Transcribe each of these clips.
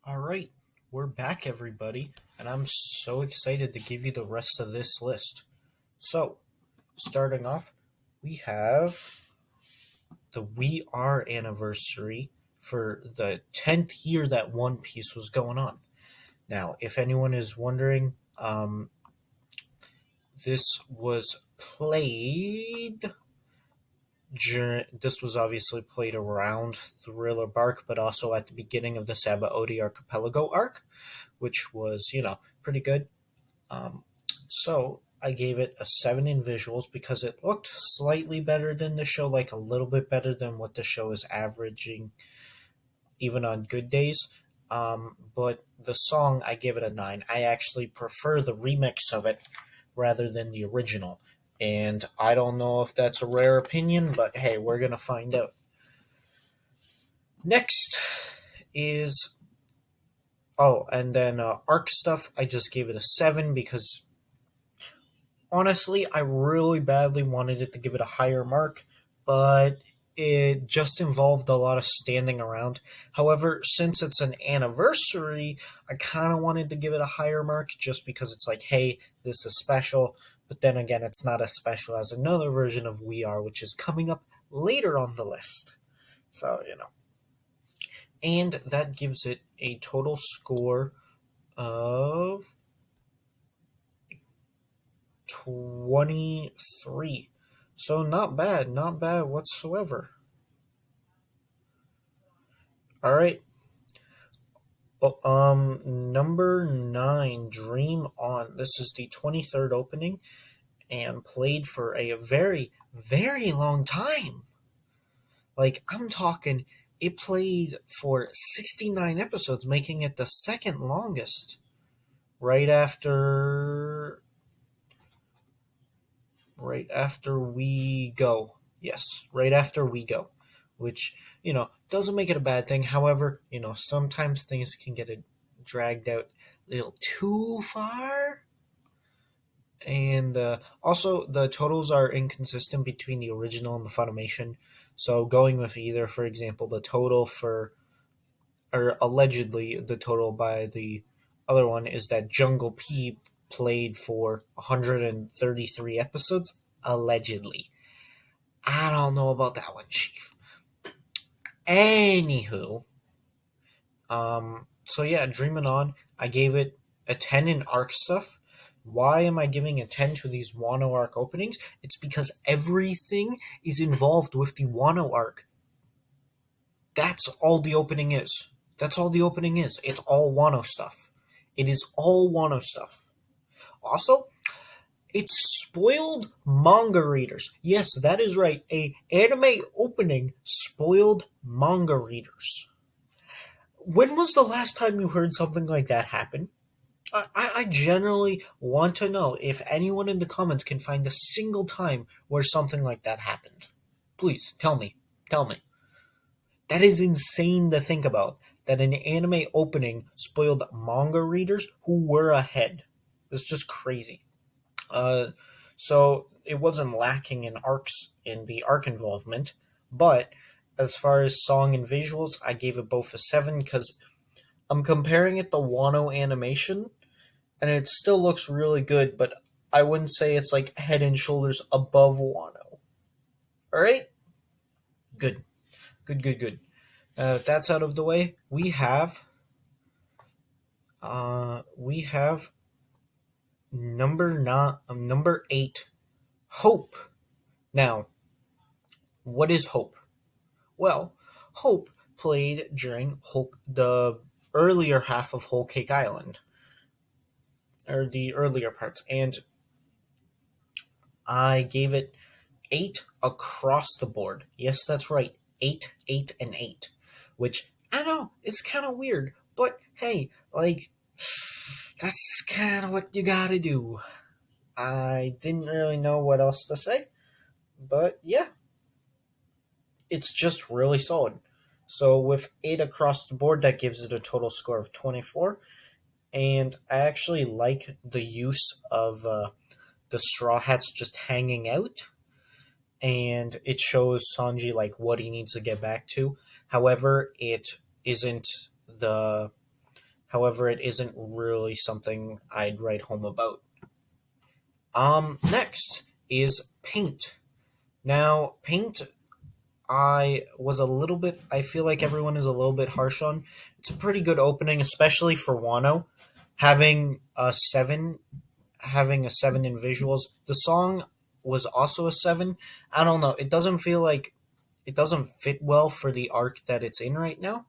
All right, we're back, everybody, and I'm so excited to give you the rest of this list. So, starting off, we have the We Are anniversary for the 10th year that One Piece was going on. Now, if anyone is wondering, this was played. This was obviously played around Thriller Bark, but also at the beginning of the Sabaody Archipelago arc, which was, pretty good. Um, so I gave it a 7 in visuals because it looked slightly better than the show, like a little bit better than what the show is averaging, even on good days. But the song, I gave it a 9. I actually prefer the remix of it rather than the original. And I don't know if that's a rare opinion, but hey, we're going to find out. Next is. Oh, and then arc stuff, I just gave it a 7 because honestly, I really badly wanted it to give it a higher mark, but it just involved a lot of standing around. However, since it's an anniversary, I kind of wanted to give it a higher mark just because it's like, hey, this is special. But then again, it's not as special as another version of We Are, which is coming up later on the list. So. And that gives it a total score of 23. So not bad whatsoever. All right. Number 9, Dream On. This is the 23rd opening and played for a very, very long time. Like, I'm talking, it played for 69 episodes, making it the second longest. Right after. Right after We Go. Yes, right after We Go. Which, doesn't make it a bad thing. However, sometimes things can get dragged out a little too far. And also, the totals are inconsistent between the original and the Funimation. So, going with either, for example, the total for, or allegedly the total by the other one is that Jungle P played for 133 episodes, allegedly. I don't know about that one, Chief. Anywho, so yeah, Dreaming On, I gave it a 10 in arc stuff. Why am I giving a 10 to these Wano arc openings? It's because everything is involved with the Wano arc. That's all the opening is. That's all the opening is. It's all Wano stuff. It is all Wano stuff. Also, it spoiled manga readers. Yes, that is right. A anime opening spoiled manga readers. When was the last time you heard something like that happen? I generally want to know if anyone in the comments can find a single time where something like that happened. Please tell me. Tell me. That is insane to think about. That an anime opening spoiled manga readers who were ahead. It's just crazy. Uh, so it wasn't lacking in arcs in the arc involvement, but as far as song and visuals, I gave it both a 7 because I'm comparing it to Wano animation, and it still looks really good, but I wouldn't say it's like head and shoulders above Wano. All right, good, good, good, good. That's out of the way. We have number 8, Hope. Now, what is Hope? Well, Hope played during the earlier half of Whole Cake Island, or the earlier parts, and I gave it 8 across the board. Yes, that's right, 8, 8, and 8, which I know it's kind of weird, but hey, like that's kind of what you gotta do. I didn't really know what else to say, but yeah, it's just really solid. So with 8 across the board, that gives it a total score of 24. And I actually like the use of the Straw Hats just hanging out, and it shows Sanji like what he needs to get back to. However, it isn't the However, it isn't really something I'd write home about. Next is Paint. Now, Paint, I feel like everyone is a little bit harsh on. It's a pretty good opening, especially for Wano. Having a 7, having a 7 in visuals. The song was also a 7. I don't know. It doesn't feel like it doesn't fit well for the arc that it's in right now.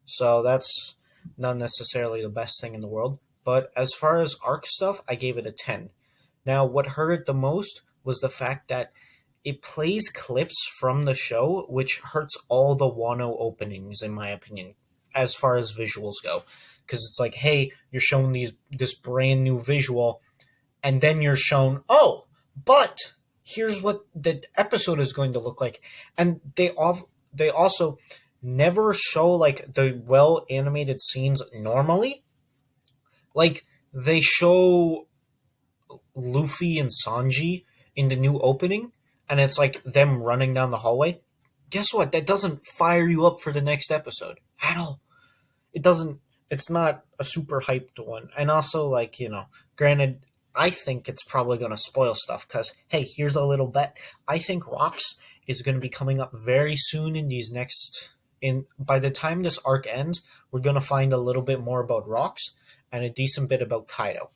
So that's not necessarily the best thing in the world. But as far as arc stuff, I gave it a 10. Now, what hurt it the most was the fact that it plays clips from the show, which hurts all the Wano openings, in my opinion, as far as visuals go. Because it's like, hey, you're showing this brand new visual, and then you're shown, oh, but here's what the episode is going to look like, and they also never show like the well animated scenes normally. Like they show Luffy and Sanji in the new opening, and it's like them running down the hallway. Guess what? That doesn't fire you up for the next episode at all. It doesn't. It's not a super hyped one, and also like granted, I think it's probably going to spoil stuff because hey, here's a little bet. I think Rocks is going to be coming up very soon in these next. In by the time this arc ends, we're going to find a little bit more about Rocks and a decent bit about Kaido.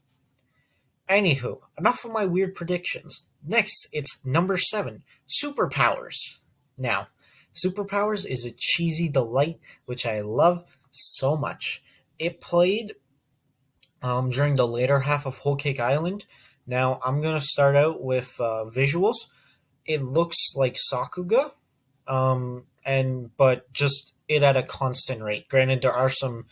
Anywho, enough of my weird predictions. Next, it's number 7, Superpowers. Now, Superpowers is a cheesy delight, which I love so much. It played during the later half of Whole Cake Island. Now, I'm going to start out with visuals. It looks like Sakuga, but just it at a constant rate. Granted, there are some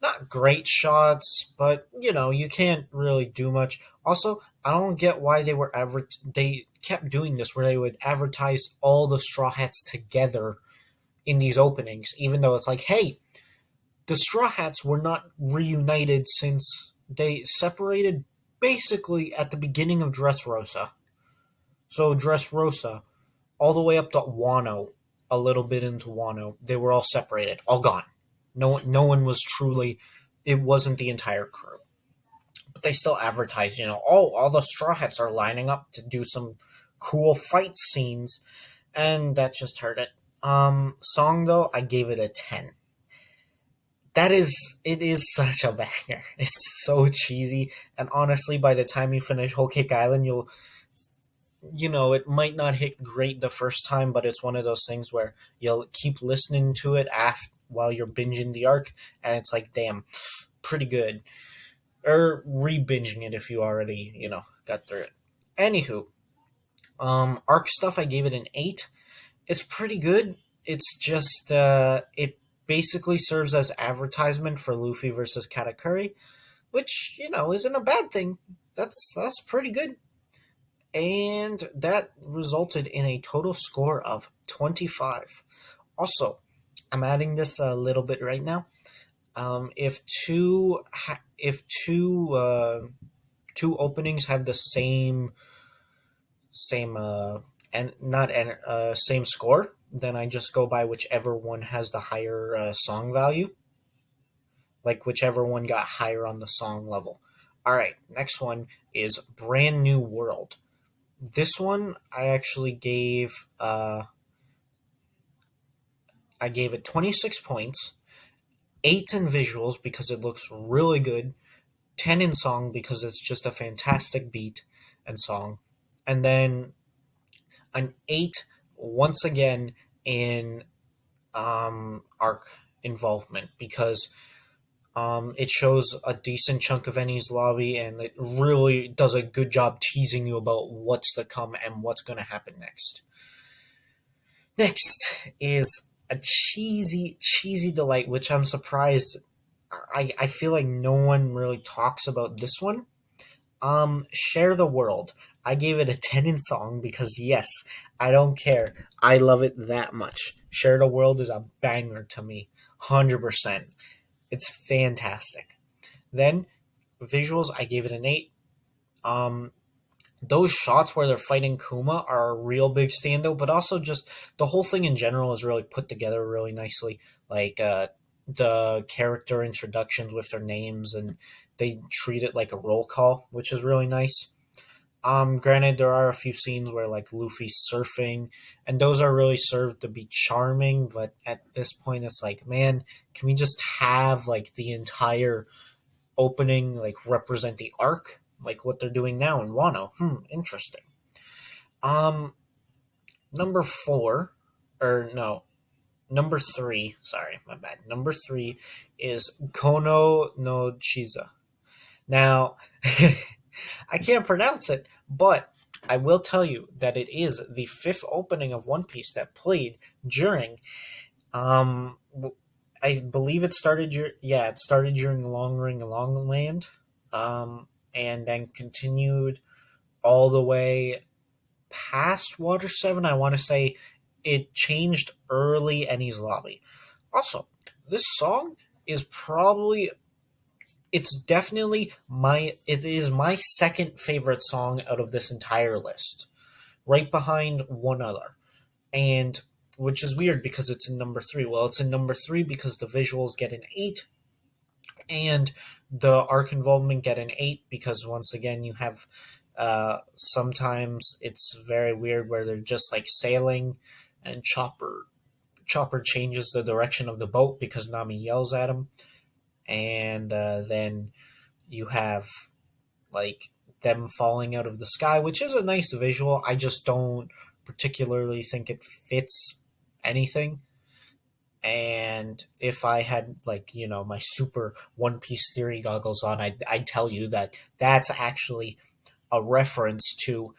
not great shots, but you can't really do much. Also, I don't get why they kept doing this where they would advertise all the Straw Hats together in these openings, even though it's like, hey, the Straw Hats were not reunited since they separated basically at the beginning of Dressrosa. So Dressrosa, all the way up to Wano, a little bit into Wano, they were all separated, all gone. No one was truly. It wasn't the entire crew, but they still advertised. All the Straw Hats are lining up to do some cool fight scenes, and that just hurt it. Song though, I gave it a 10. It is such a banger. It's so cheesy, and honestly, by the time you finish Whole Cake Island, it might not hit great the first time, but it's one of those things where you'll keep listening to it while you're binging the arc, and it's like, damn, pretty good. Or re-binging it if you already, got through it. Anywho, arc stuff, I gave it an 8. It's pretty good. It's just, it basically serves as advertisement for Luffy versus Katakuri, which, isn't a bad thing. That's pretty good. And that resulted in a total score of 25. Also, I'm adding this a little bit right now. If two openings have the same and not same score, then I just go by whichever one has the higher song value, like whichever one got higher on the song level. All right, next one is Brand New World. This one I actually gave it 26 points, 8 in visuals because it looks really good, 10 in song because it's just a fantastic beat and song, and then an 8 once again in arc involvement because it shows a decent chunk of Enies Lobby, and it really does a good job teasing you about what's to come and what's going to happen next. Next is a cheesy delight, which I'm surprised. I feel like no one really talks about this one. Share the World. I gave it a 10 in song because yes, I don't care. I love it that much. Share the World is a banger to me. 100%. It's fantastic. Then visuals, I gave it an 8. Those shots where they're fighting Kuma are a real big standout, but also just the whole thing in general is really put together really nicely. Like the character introductions with their names, and they treat it like a roll call, which is really nice. Granted, there are a few scenes where like Luffy's surfing, and those are really served to be charming. But at this point, it's like, man, can we just have like the entire opening like represent the arc, like what they're doing now in Wano? Interesting. Um, number four, or no, number three. Sorry, my bad. Number three is Kono no Chiza. Now, I can't pronounce it, but I will tell you that it is the fifth opening of One Piece that played during. Um, I believe it started. It started during Long Ring Long Land, and then continued all the way past Water Seven. I want to say it changed early Ennie's Lobby. Also, this song is probably it is my second favorite song out of this entire list, right behind one other. And which is weird because it's in number three. Well, it's in number three because the visuals get an 8, and the arc involvement get an 8 because once again you have sometimes it's very weird where they're just like sailing, and Chopper changes the direction of the boat because Nami yells at him, and then you have like them falling out of the sky, which is a nice visual. I just don't particularly think it fits anything. And if I had like my super One Piece theory goggles on, I'd tell you that that's actually a reference to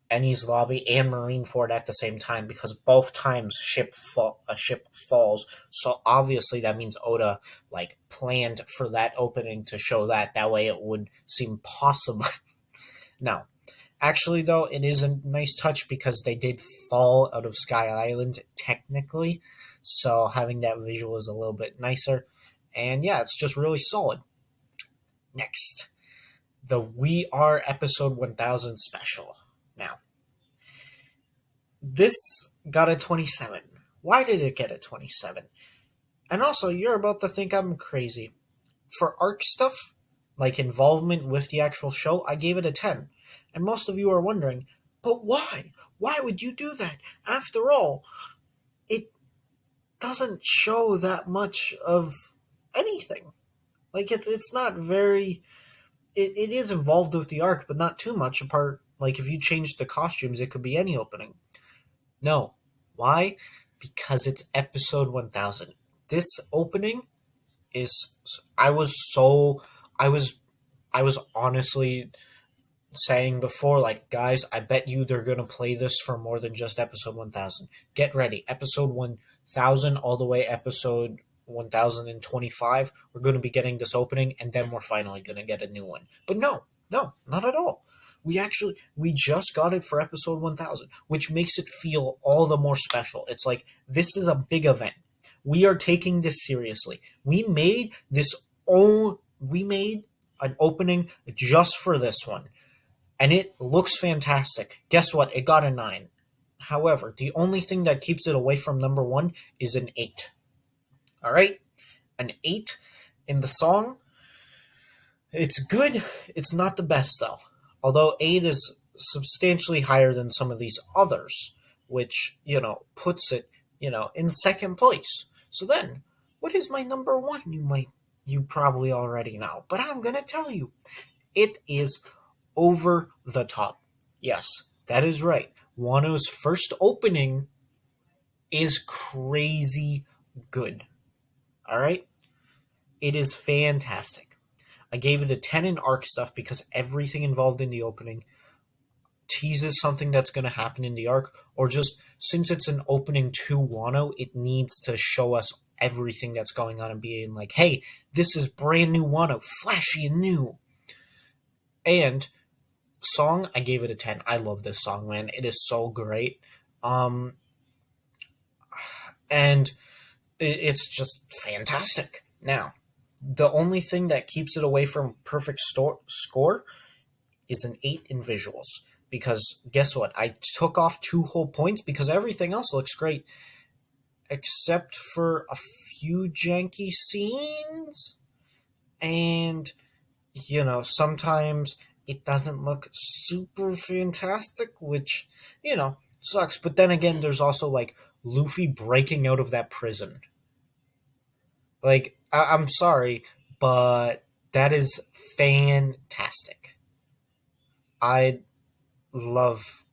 Ennie's Lobby and Marineford at the same time, because both times a ship falls. So obviously that means Oda like planned for that opening to show that way it would seem possible. Now, actually though, it is a nice touch because they did fall out of Sky Island technically, so having that visual is a little bit nicer. And yeah, it's just really solid. Next, the We Are episode 1000 special. Now, this got a 27. Why did it get a 27? And also, you're about to think I'm crazy. For arc stuff, like involvement with the actual show, I gave it a 10. And most of you are wondering, but why? Why would you do that? After all, it doesn't show that much of anything. Like, it's not very. It is involved with the arc, but not too much apart. Like, if you change the costumes, it could be any opening. No. Why? Because it's episode 1000. This opening is. I was so. I was honestly saying before, like, guys, I bet you they're going to play this for more than just episode 1000. Get ready. Episode 1000 all the way episode 1025. We're going to be getting this opening, and then we're finally going to get a new one. But no, not at all. We just got it for episode 1000, which makes it feel all the more special. It's like, this is a big event. We are taking this seriously. We made an opening just for this one, and it looks fantastic. Guess what? It got a 9. However, the only thing that keeps it away from number 1 is an 8. All right? An 8 in the song. It's good. It's not the best, though. Although 8 is substantially higher than some of these others, which, puts it, in second place. So then, what is my number 1? You probably already know, but I'm going to tell you. It is Over the Top. Yes, that is right. Wano's first opening is crazy good. All right? It is fantastic. I gave it a 10 in arc stuff because everything involved in the opening teases something that's going to happen in the arc, or just since it's an opening to Wano, it needs to show us everything that's going on and being like, hey, this is brand new Wano, flashy and new. And song, I gave it a 10. I love this song, man. It is so great. And it's just fantastic. Now, the only thing that keeps it away from perfect score is an 8 in visuals. Because guess what? I took off 2 whole points because everything else looks great. except for a few janky scenes, and sometimes it doesn't look super fantastic, which sucks. But then again, there's also like Luffy breaking out of that prison. Like, I'm sorry, but that is fantastic. I love.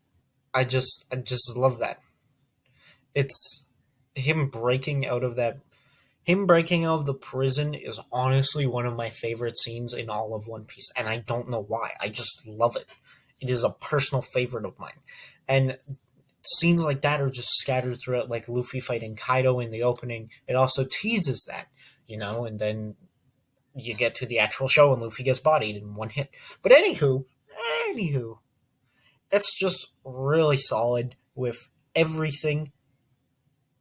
I just love that. It's him breaking out of that. Him breaking out of the prison is honestly one of my favorite scenes in all of One Piece, and I don't know why. I just love it. It is a personal favorite of mine, and scenes like that are just scattered throughout, like Luffy fighting Kaido in the opening. It also teases that, and then you get to the actual show and Luffy gets bodied in one hit. But anywho, it's just really solid with everything,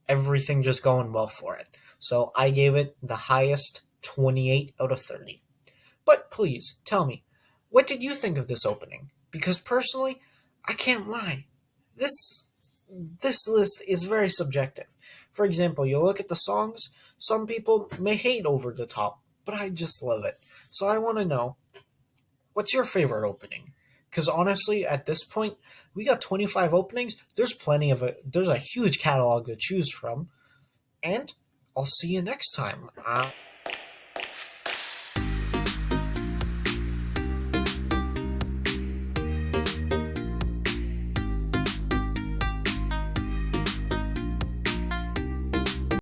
everything just going well for it. So I gave it the highest 28 out of 30. But please tell me, what did you think of this opening? Because personally, I can't lie. This this list is very subjective. For example, you look at the songs, some people may hate Over the Top, but I just love it. So I want to know, what's your favorite opening? Because honestly, at this point, we got 25 openings. There's plenty of it. There's a huge catalog to choose from. And I'll see you next time.